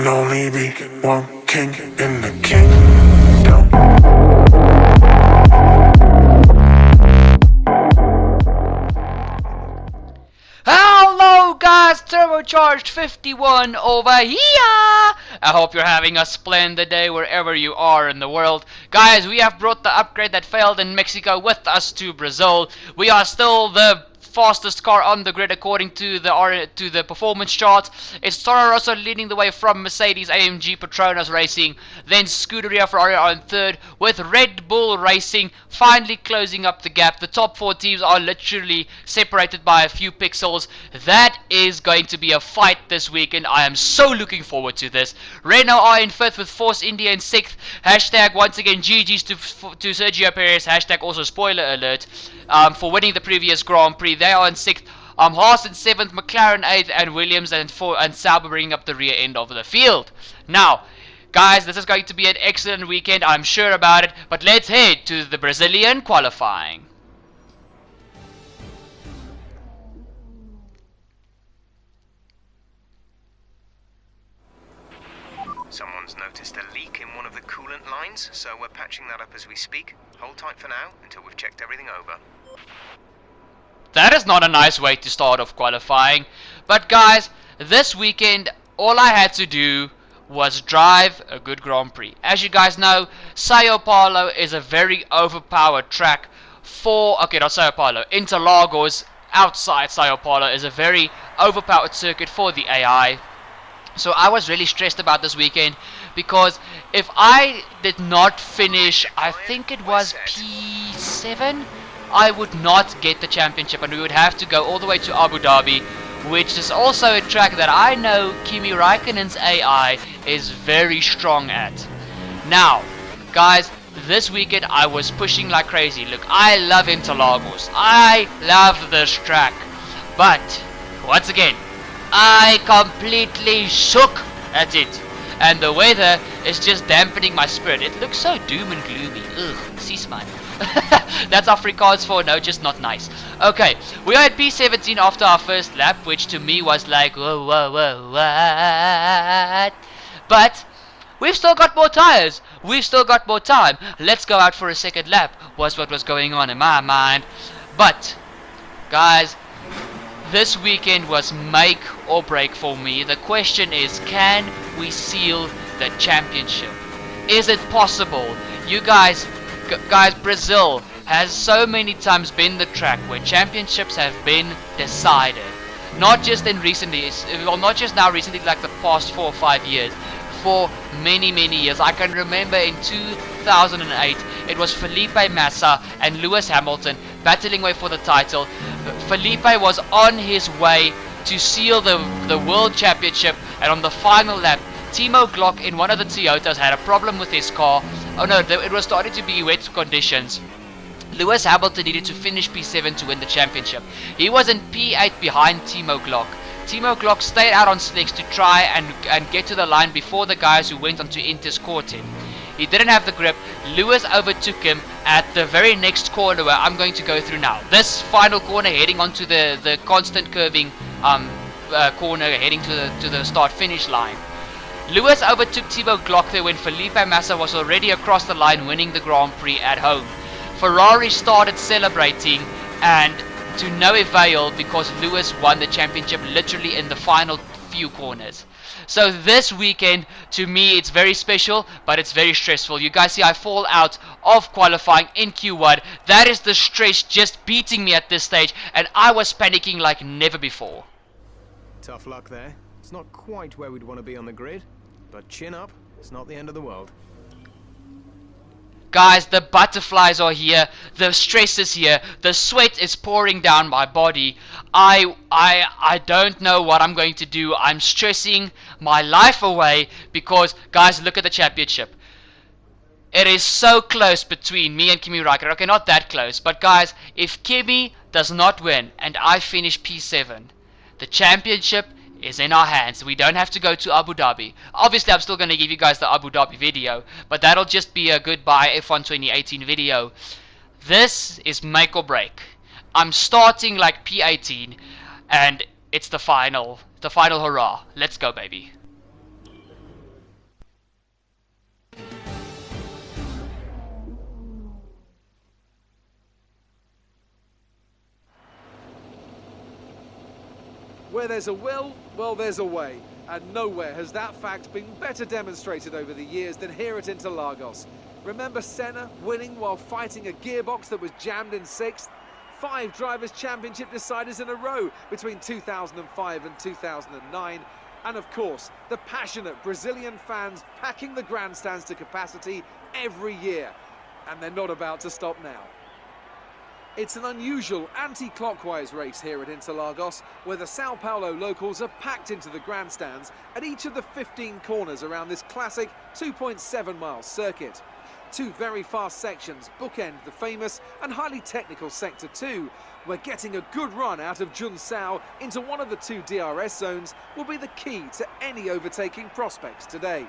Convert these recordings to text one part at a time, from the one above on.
can only be one king in the kingdom. Hello guys, Turbocharged 51 over here. I hope you're having a splendid day wherever you are in the world. Guys, we have brought the upgrade that failed in Mexico with us to Brazil. We are still the fastest car on the grid according to the performance chart. It's Toro Rosso leading the way from Mercedes AMG Petronas Racing, then Scuderia Ferrari are in third, with Red Bull Racing finally closing up the gap. The top four teams are literally separated by a few pixels. That is going to be a fight this weekend. I am so looking forward to this. Renault are in fifth with Force India in sixth. Hashtag once again GG's to Sergio Perez. Hashtag also spoiler alert for winning the previous Grand Prix. They are in sixth. Haas in seventh, McLaren eighth, and Williams and Sauber bringing up the rear end of the field. Now, guys, this is going to be an excellent weekend. I'm sure about it. But let's head to the Brazilian qualifying. Someone's noticed a leak in one of the coolant lines, so we're patching that up as we speak. Hold tight for now until we've checked everything over. That is not a nice way to start off qualifying. But guys, this weekend all I had to do was drive a good Grand Prix. As you guys know, Sao Paulo is a very overpowered track for, okay, not Sao Paulo, Interlagos outside Sao Paulo is a very overpowered circuit for the AI. So I was really stressed about this weekend because if I did not finish, I think it was P7, I would not get the championship and we would have to go all the way to Abu Dhabi, which is also a track that I know Kimi Raikkonen's AI is very strong at. Now, guys, this weekend I was pushing like crazy. Look, I love Interlagos. I love this track. But, once again, I completely shook at it. And the weather is just dampening my spirit. It looks so doom and gloomy. Ugh, cisman. That's Afrikaans for no, just not nice. Okay, we are at P17 after our first lap, which to me was like, whoa, whoa, whoa, what? But we've still got more tires. We've still got more time. Let's go out for a second lap, was what was going on in my mind. But, guys, this weekend was make or break for me. The question is, can we seal the championship? Is it possible? You guys, Brazil has so many times been the track where championships have been decided. Not just in recent years, well, not just now recently, like the past 4 or 5 years. For many, many years. I can remember in 2008, it was Felipe Massa and Lewis Hamilton battling away for the title. Felipe was on his way to seal the World Championship, and on the final lap, Timo Glock in one of the Toyotas had a problem with his car. Oh no, it was starting to be wet conditions. Lewis Hamilton needed to finish P7 to win the championship. He was in P8 behind Timo Glock. Timo Glock stayed out on slicks to try and get to the line before the guys who went onto Inter's caught him. He didn't have the grip. Lewis overtook him at the very next corner where I'm going to go through now. This final corner heading onto the constant curving corner heading to the start-finish line. Lewis overtook Timo Glock there when Felipe Massa was already across the line winning the Grand Prix at home. Ferrari started celebrating and to no avail because Lewis won the championship literally in the final few corners. So this weekend, to me, it's very special, but it's very stressful. You guys see I fall out of qualifying in Q1. That is the stress just beating me at this stage, and I was panicking like never before. Tough luck there. It's not quite where we'd want to be on the grid, but chin up, it's not the end of the world. Guys, the butterflies are here, the stress is here, the sweat is pouring down my body. I don't know what I'm going to do. I'm stressing my life away because, guys, look at the championship. It is so close between me and Kimi Raikkonen. Okay, not that close, but guys, if Kimi does not win and I finish P7, the championship is in our hands. We don't have to go to Abu Dhabi. Obviously, I'm still going to give you guys the Abu Dhabi video, but that'll just be a goodbye F1 2018 video. This is make or break. I'm starting like P18, and it's the final hurrah. Let's go, baby. Where there's a will, well, there's a way. And nowhere has that fact been better demonstrated over the years than here at Interlagos. Remember Senna winning while fighting a gearbox that was jammed in 6th? 5 Drivers' Championship deciders in a row between 2005 and 2009. And of course, the passionate Brazilian fans packing the grandstands to capacity every year. And they're not about to stop now. It's an unusual anti-clockwise race here at Interlagos, where the Sao Paulo locals are packed into the grandstands at each of the 15 corners around this classic 2.7-mile circuit. 2 very fast sections bookend the famous and highly technical Sector 2, where getting a good run out of Junsao into one of the 2 DRS zones will be the key to any overtaking prospects today.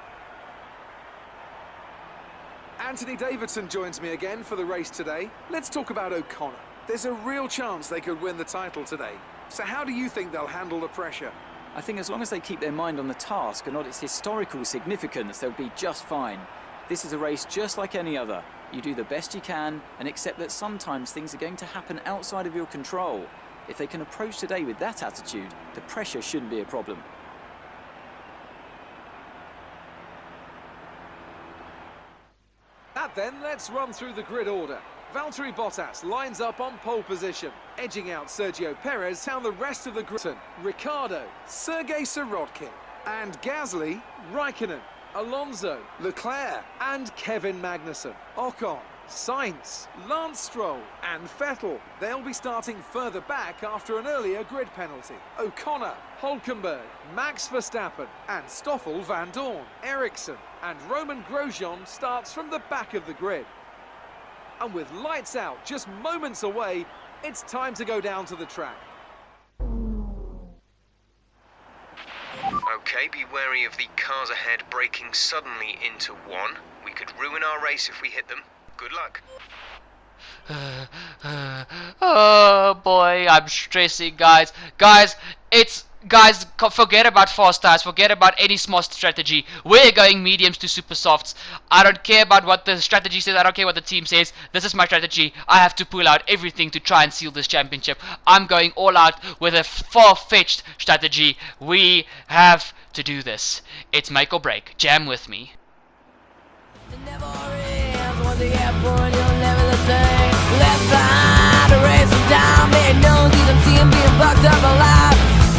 Anthony Davidson joins me again for the race today. Let's talk about O'Connor. There's a real chance they could win the title today. So how do you think they'll handle the pressure? I think as long as they keep their mind on the task and not its historical significance, they'll be just fine. This is a race just like any other. You do the best you can and accept that sometimes things are going to happen outside of your control. If they can approach today with that attitude, the pressure shouldn't be a problem. Then let's run through the grid order. Valtteri Bottas lines up on pole position, edging out Sergio Perez down the rest of the grid. Ricciardo, Sergei Sirotkin, and Gasly, Raikkonen, Alonso, Leclerc, and Kevin Magnussen. Ocon, Sainz, Lance Stroll, and Vettel. They'll be starting further back after an earlier grid penalty. O'Connor, Hülkenberg, Max Verstappen, and Stoffel van Dorn. Ericsson and Roman Grosjean starts from the back of the grid. And with lights out just moments away, it's time to go down to the track. Okay, be wary of the cars ahead braking suddenly into one. We could ruin our race if we hit them. Good luck. Oh boy, I'm stressing, guys. Guys, forget about fast tires, forget about any smart strategy. We're going mediums to super softs. I don't care about what the strategy says, I don't care what the team says. This is my strategy. I have to pull out everything to try and seal this championship. I'm going all out with a far-fetched strategy. We have to do this. It's make or break. Jam with me.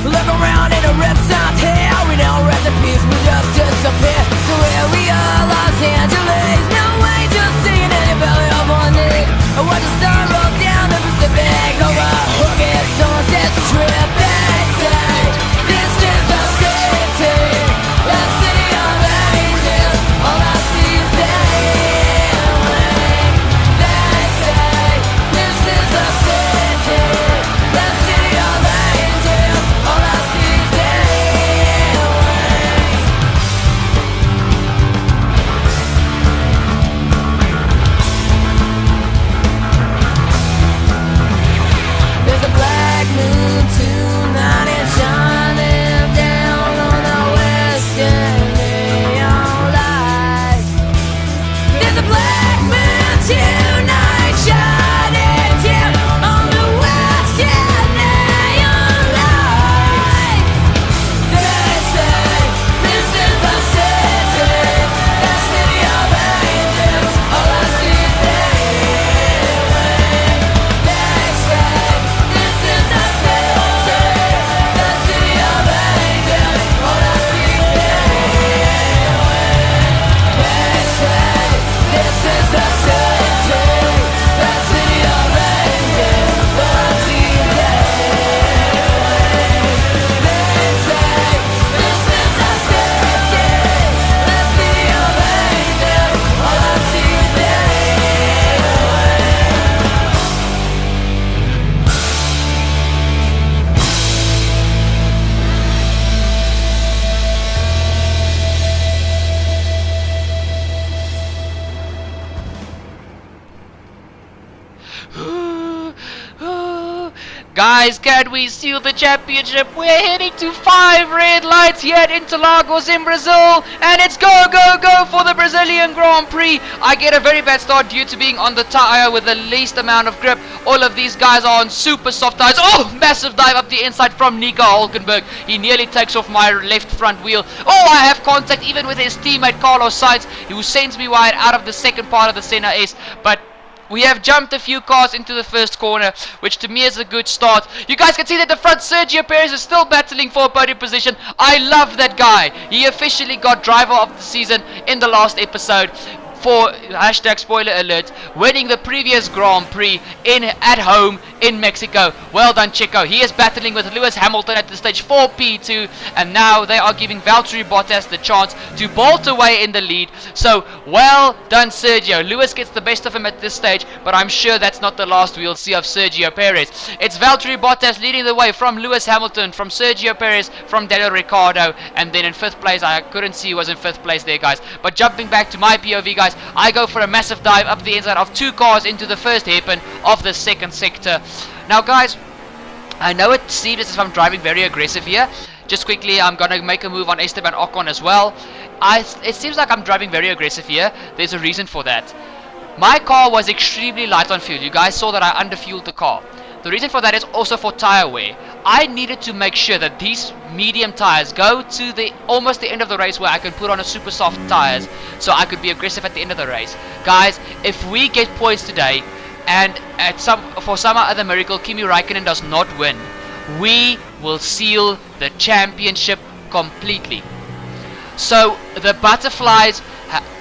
Look around in a red sound here. We know recipes will just disappear. So here we are, Los Angeles. No way, just singing in your belly of one knee. I watch the sun roll down the Pacific. Over Hooked, Sunset Strip. They say this is the city of angels. All I see is day and rain. They say this is the city of angels. All I see is day. Guys, can we seal the championship? We're heading to 5 red lights here at Interlagos in Brazil, and it's go, go, go for the Brazilian Grand Prix. I get a very bad start due to being on the tire with the least amount of grip. All of these guys are on super soft tires. Oh, massive dive up the inside from Nico Hulkenberg. He nearly takes off my left front wheel. Oh, I have contact even with his teammate Carlos Sainz, who sends me wide out of the second part of the Senna S, but we have jumped a few cars into the first corner, which to me is a good start. You guys can see that the front Sergio Perez is still battling for a podium position. I love that guy. He officially got driver of the season in the last episode for hashtag spoiler alert, winning the previous Grand Prix at home in Mexico. Well done, Checo. He is battling with Lewis Hamilton at the stage for P2, and now they are giving Valtteri Bottas the chance to bolt away in the lead. So well done, Sergio. Lewis gets the best of him at this stage, but I'm sure that's not the last we'll see of Sergio Perez. It's Valtteri Bottas leading the way from Lewis Hamilton, from Sergio Perez, from Daniel Ricciardo, and then in 5th place, I couldn't see who was in 5th place there, guys. But jumping back to my POV, guys, I go for a massive dive up the inside of 2 cars into the first hairpin of the second sector. Now, guys, I know it seems as if I'm driving very aggressive here. Just quickly, I'm going to make a move on Esteban Ocon as well. It seems like I'm driving very aggressive here. There's a reason for that. My car was extremely light on fuel. You guys saw that I underfueled the car. The reason for that is also for tire wear. I needed to make sure that these medium tires go to almost the end of the race where I can put on a super soft tires so I could be aggressive at the end of the race. Guys, if we get points today and for some other miracle Kimi Raikkonen does not win, we will seal the championship completely. So the butterflies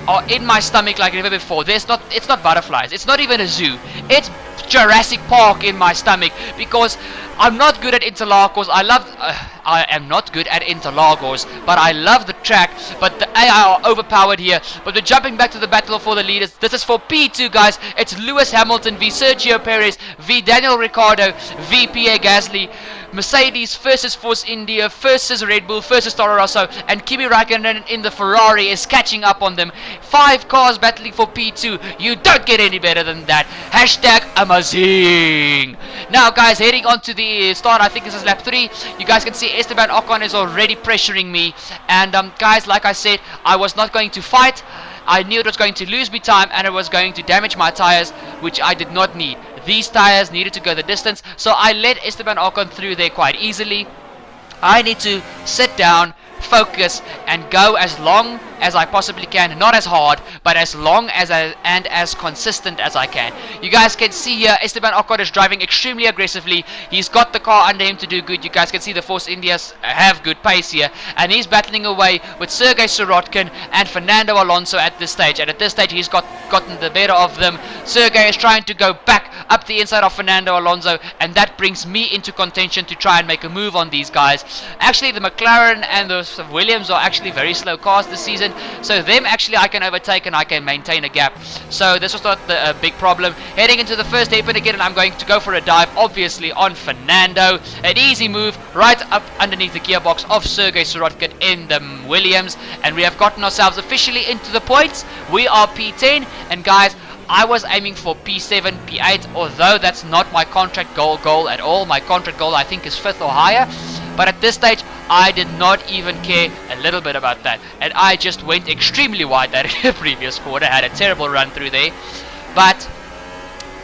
are in my stomach like never before. It's not butterflies. It's not even a zoo. It's Jurassic Park in my stomach because I'm not good at Interlagos. I am not good at Interlagos, but I love the track. But the AI are overpowered here. But we're jumping back to the battle for the leaders. This is for P2, guys. It's Lewis Hamilton v Sergio Perez v Daniel Ricciardo v Pierre Gasly. Mercedes versus Force India versus Red Bull versus Toro Rosso, and Kimi Raikkonen in the Ferrari is catching up on them. 5 cars battling for P2. You don't get any better than that. Hashtag amazing. Now, guys, heading on to the start. I think this is lap 3. You guys can see Esteban Ocon is already pressuring me. And guys, like I said, I was not going to fight. I knew it was going to lose me time and it was going to damage my tires, which I did not need. These tires needed to go the distance, so I let Esteban Ocon through there quite easily. I need to sit down, focus, and go as long as I possibly can. Not as hard, but as long as and as consistent as I can. You guys can see here, Esteban Ocon is driving extremely aggressively. He's got the car under him to do good. You guys can see the Force Indias have good pace here, and he's battling away with Sergei Sirotkin and Fernando Alonso at this stage. And at this stage, he's gotten the better of them. Sergei is trying to go back up the inside of Fernando Alonso, and that brings me into contention to try and make a move on these guys. Actually, the McLaren and the Williams are actually very slow cars this season, so them actually I can overtake and I can maintain a gap. So this was not a big problem. Heading into the first hairpin again, and I'm going to go for a dive, obviously on Fernando. An easy move right up underneath the gearbox of Sergei Sirotkin in the Williams, and we have gotten ourselves officially into the points. We are P10, and guys, I was aiming for P7, P8, although that's not my contract goal at all. My contract goal I think is 5th or higher. But at this stage, I did not even care a little bit about that. And I just went extremely wide that previous quarter. Had a terrible run through there. But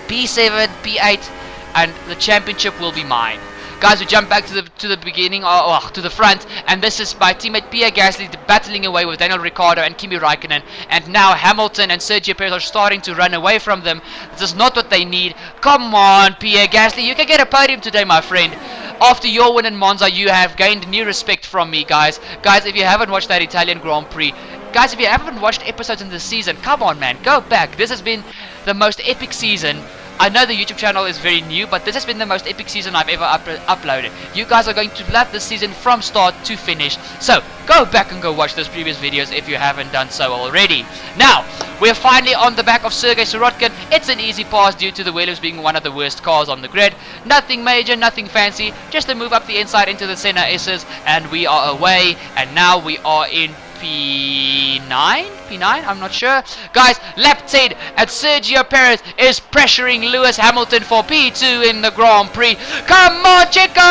P7, P8, and the championship will be mine. Guys, we jump back to the beginning, to the front, and this is my teammate Pierre Gasly battling away with Daniel Ricciardo and Kimi Raikkonen, and now Hamilton and Sergio Perez are starting to run away from them. This is not what they need. Come on, Pierre Gasly, you can get a podium today, my friend. After your win in Monza, you have gained new respect from me, guys. Guys, if you haven't watched that Italian Grand Prix, guys, if you haven't watched episodes in this season, come on, man, go back. This has been the most epic season. I know the YouTube channel is very new, but this has been the most epic season I've ever uploaded. You guys are going to love this season from start to finish. So, go back and go watch those previous videos if you haven't done so already. Now, we're finally on the back of Sergei Sirotkin. It's an easy pass due to the Williams being one of the worst cars on the grid. Nothing major, nothing fancy, just a move up the inside into the Senna S's, and we are away, and now we are in P9, I'm not sure. Guys, lap 10 and Sergio Perez is pressuring Lewis Hamilton for P2 in the Grand Prix. Come on, Chico!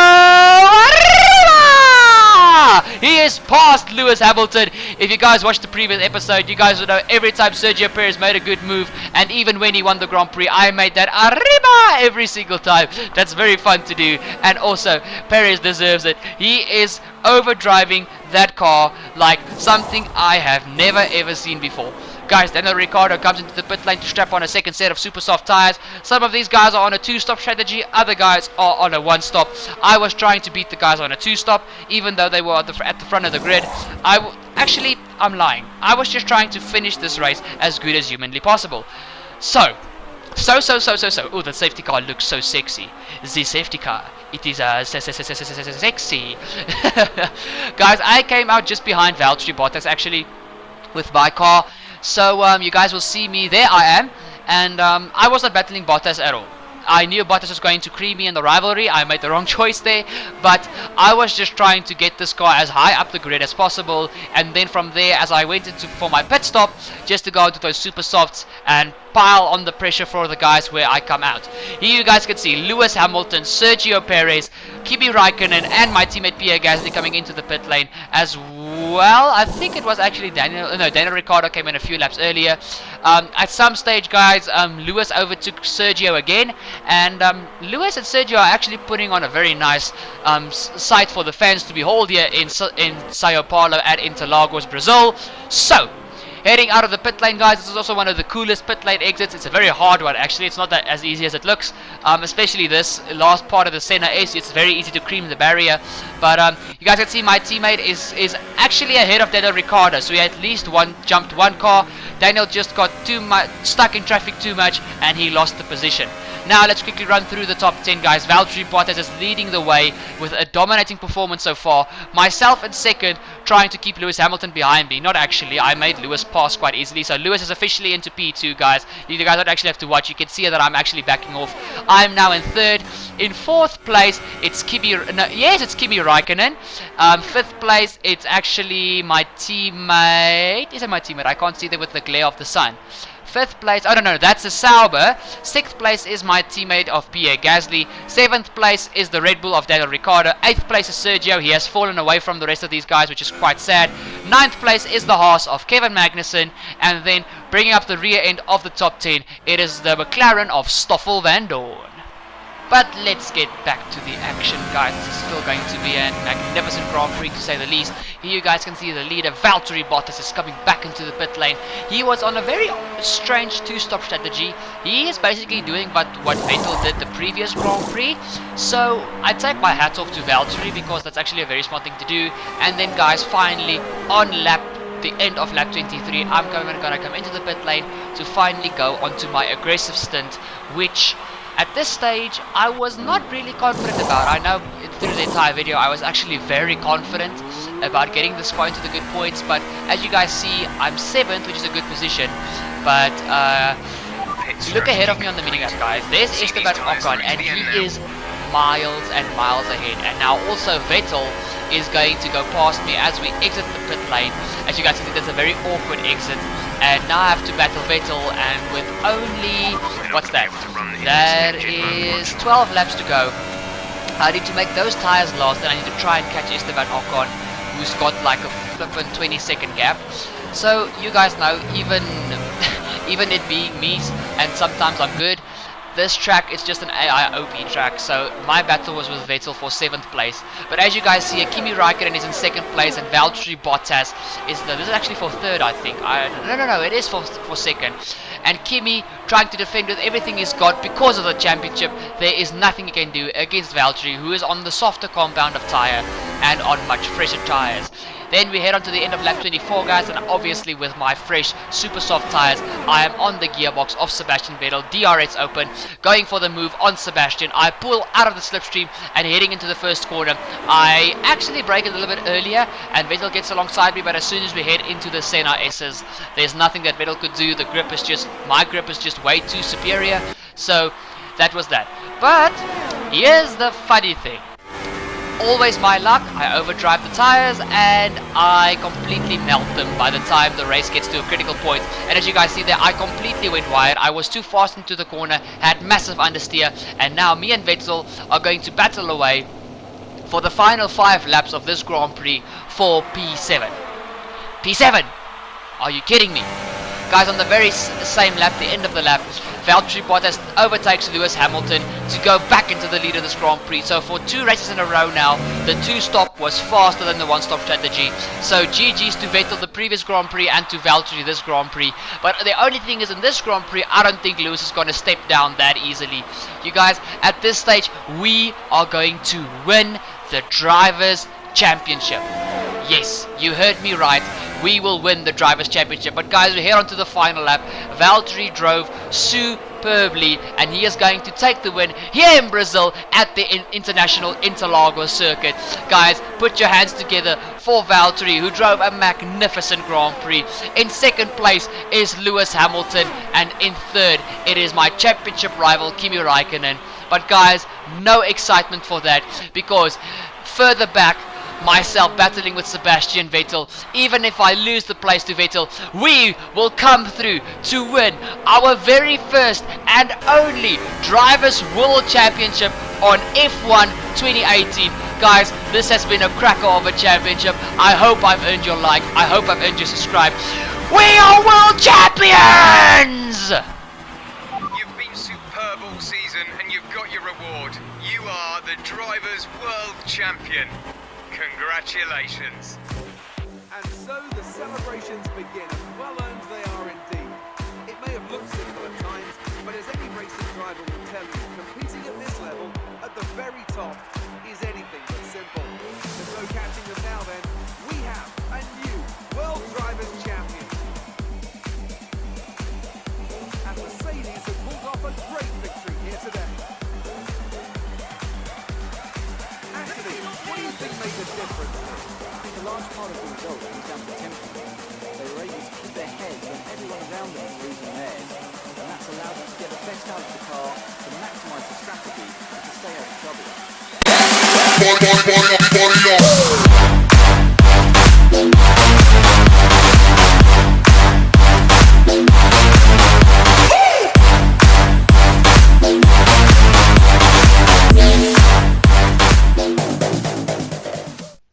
Arriba! He is past Lewis Hamilton. If you guys watched the previous episode, you guys will know every time Sergio Perez made a good move, and even when he won the Grand Prix, I made that arriba every single time. That's very fun to do, and also Perez deserves it. He is overdriving that car like something I have never ever seen before. Guys, Daniel Ricciardo comes into the pit lane to strap on a second set of super soft tires. Some of these guys are on a 2-stop strategy, other guys are on a 1-stop. I was trying to beat the guys on a 2-stop, even though they were at the front of the grid. Actually, I'm lying. I was just trying to finish this race as good as humanly possible. So. Oh, the safety car looks so sexy. The safety car. It is sexy. Guys, I came out just behind Valtteri Bottas actually with my car. So you guys will see me. There I am. And I was not battling Bottas at all. I knew Bottas was going to cream me in the rivalry. I made the wrong choice there, but I was just trying to get this car as high up the grid as possible, and then from there, as I went for my pit stop, just to go into those super softs and pile on the pressure for the guys where I come out. Here you guys can see Lewis Hamilton, Sergio Perez, Kimi Raikkonen, and my teammate Pierre Gasly coming into the pit lane as well. I think it was actually Daniel Ricciardo came in a few laps earlier. At some stage, guys, Lewis overtook Sergio again, and Lewis and Sergio are actually putting on a very nice sight for the fans to behold here in Sao Paulo at Interlagos, Brazil. So, heading out of the pit lane, guys. This is also one of the coolest pit lane exits. It's a very hard one, actually. It's not that as easy as it looks. Especially this last part of the Senna S. It's very easy to cream the barrier. But you guys can see my teammate is actually ahead of Daniel Ricciardo. So he at least jumped one car. Daniel just got stuck in traffic too much, and he lost the position. Now let's quickly run through the top 10, guys. Valtteri Bottas is leading the way with a dominating performance so far. Myself in second, trying to keep Lewis Hamilton behind me. Not actually. I made Lewis pass quite easily. So Lewis is officially into P2, guys. You guys don't actually have to watch. You can see that I'm actually backing off. I'm now in third. In fourth place, it's Kimi Raikkonen. Fifth place, it's actually my teammate. Is it my teammate? I can't see them with the glare of the sun. Fifth place, oh no, that's a Sauber. Sixth place is my teammate of Pierre Gasly. Seventh place is the Red Bull of Daniel Ricciardo. Eighth place is Sergio. He has fallen away from the rest of these guys, which is quite sad. Ninth place is the Haas of Kevin Magnussen. And then bringing up the rear end of the top 10, it is the McLaren of Stoffel van Dorn. But let's get back to the action, guys. This is still going to be a magnificent Grand Prix, to say the least. Here you guys can see the leader, Valtteri Bottas, is coming back into the pit lane. He was on a very strange 2-stop strategy. He is basically doing what Vettel did the previous Grand Prix. So I take my hat off to Valtteri, because that's actually a very smart thing to do. And then, guys, finally, on the end of lap 23, I'm going to come into the pit lane to finally go onto my aggressive stint, which at this stage I was not really confident about. I know through the entire video I was actually very confident about getting this car into the good points, but as you guys see, I'm 7th, which is a good position. But look ahead of me on the minimap, guys. There's Esteban Ocon, and he is miles and miles ahead. And now also Vettel is going to go past me as we exit the pit lane. As you guys can see, there's a very awkward exit, and now I have to battle Vettel, and with only, what's that? That is 12 laps to go. I need to make those tires last, and I need to try and catch Esteban Ocon, who's got like a flippin' 20-second gap. So you guys know, even it being me, and sometimes I'm good, this track is just an AIOP track, so my battle was with Vettel for 7th place. But as you guys see, Kimi Raikkonen is in 2nd place, and Valtteri Bottas is this is actually for 3rd, I think. No, it is for 2nd. And Kimi trying to defend with everything he's got because of the championship. There is nothing he can do against Valtteri, who is on the softer compound of tyre and on much fresher tyres. Then we head on to the end of lap 24, guys, and obviously with my fresh super soft tyres, I am on the gearbox of Sebastian Vettel, DRS open, going for the move on Sebastian. I pull out of the slipstream and heading into the first corner. I actually brake a little bit earlier and Vettel gets alongside me, but as soon as we head into the Senna S's, there's nothing that Vettel could do. My grip is just way too superior. So that was that. But here's the funny thing. always my luck, I overdrive the tires and I completely melt them by the time the race gets to a critical point. And as you guys see there, I completely went wide. I was too fast into the corner, had massive understeer, and now me and Vettel are going to battle away for the final 5 laps of this Grand Prix for P7. P7! Are you kidding me? Guys, on the very same lap, the end of the lap, Valtteri Bottas overtakes Lewis Hamilton to go back into the lead of this Grand Prix. So for 2 races in a row now, the 2-stop was faster than the 1-stop strategy. So GG's to Vettel the previous Grand Prix and to Valtteri this Grand Prix. But the only thing is, in this Grand Prix, I don't think Lewis is going to step down that easily. You guys, at this stage, we are going to win the Drivers' Championship. Yes, you heard me right. We will win the Drivers' Championship. But guys, we're here onto the final lap. Valtteri drove superbly, and he is going to take the win here in Brazil at the International Interlagos circuit. Guys, put your hands together for Valtteri, who drove a magnificent Grand Prix. In second place is Lewis Hamilton, and in third it is my championship rival Kimi Räikkönen. But guys, no excitement for that, because further back, myself battling with Sebastian Vettel. Even if I lose the place to Vettel, we will come through to win our very first and only Drivers' World Championship on F1 2018. Guys, this has been a cracker of a championship. I hope I've earned your like. I hope I've earned your subscribe. We are world champions! You've been superb all season and you've got your reward. You are the Drivers' World Champion. Congratulations. And so the celebrations begin, and well earned they are indeed. It may have looked simple at times, but as any racing driver will tell you, competing at this level, at the very top, is anything but simple. There's no catching them now then. We have a new World Drivers' Champion. And Mercedes have pulled off a great victory here today. Anthony, what do you think made the difference? I think a large part of the result comes down to temperament. They were able to keep their heads when everyone around them was losing theirs, and that's allowed them to get the best out of the car, to maximise the strategy, and to stay out of trouble.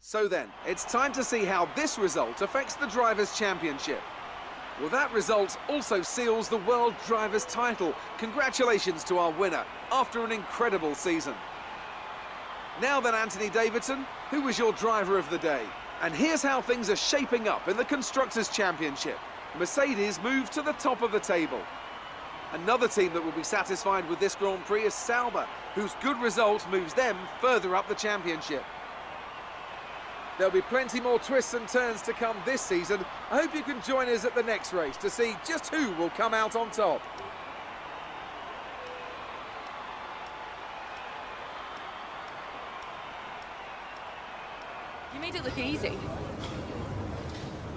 So then, it's time to see how this result affects the Drivers' Championship. Well, that result also seals the World Drivers' title. Congratulations to our winner after an incredible season. Now then, Anthony Davidson, who was your driver of the day? And here's how things are shaping up in the Constructors' Championship. Mercedes moved to the top of the table. Another team that will be satisfied with this Grand Prix is Sauber, whose good result moves them further up the championship. There'll be plenty more twists and turns to come this season. I hope you can join us at the next race to see just who will come out on top. You made it look easy.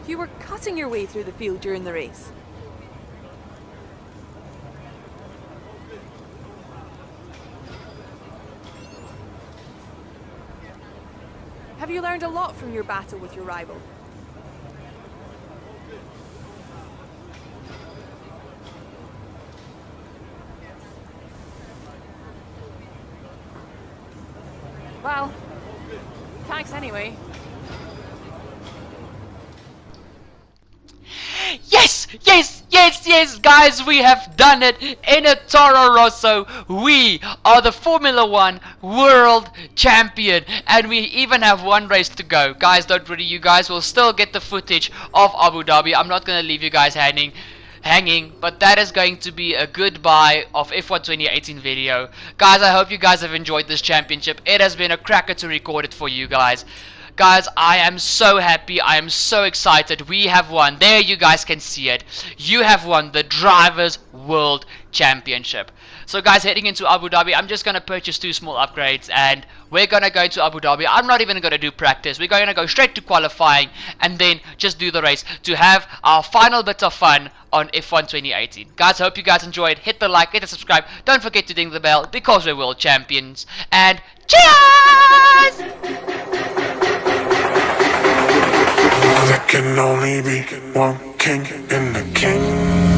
You were cutting your way through the field during the race. Have you learned a lot from your battle with your rival? Well, thanks anyway. Yes, yes, yes, yes, guys, we have done it in a Toro Rosso. We are the Formula 1 World Champion, and we even have one race to go. Guys, don't worry, you guys will still get the footage of Abu Dhabi. I'm not going to leave you guys hanging, but that is going to be a goodbye of F1 2018 video. Guys, I hope you guys have enjoyed this championship. It has been a cracker to record it for you guys. Guys, I am so happy. I am so excited. We have won. There, you guys can see it. You have won the Drivers' World Championship. So guys, heading into Abu Dhabi, I'm just going to purchase 2 small upgrades and we're gonna go to Abu Dhabi. I'm not even gonna do practice. We're gonna go straight to qualifying and then just do the race to have our final bit of fun on F1 2018. Guys, I hope you guys enjoyed. Hit the like, hit the subscribe. Don't forget to ding the bell because we're world champions. And cheers! There can only be one king in the king.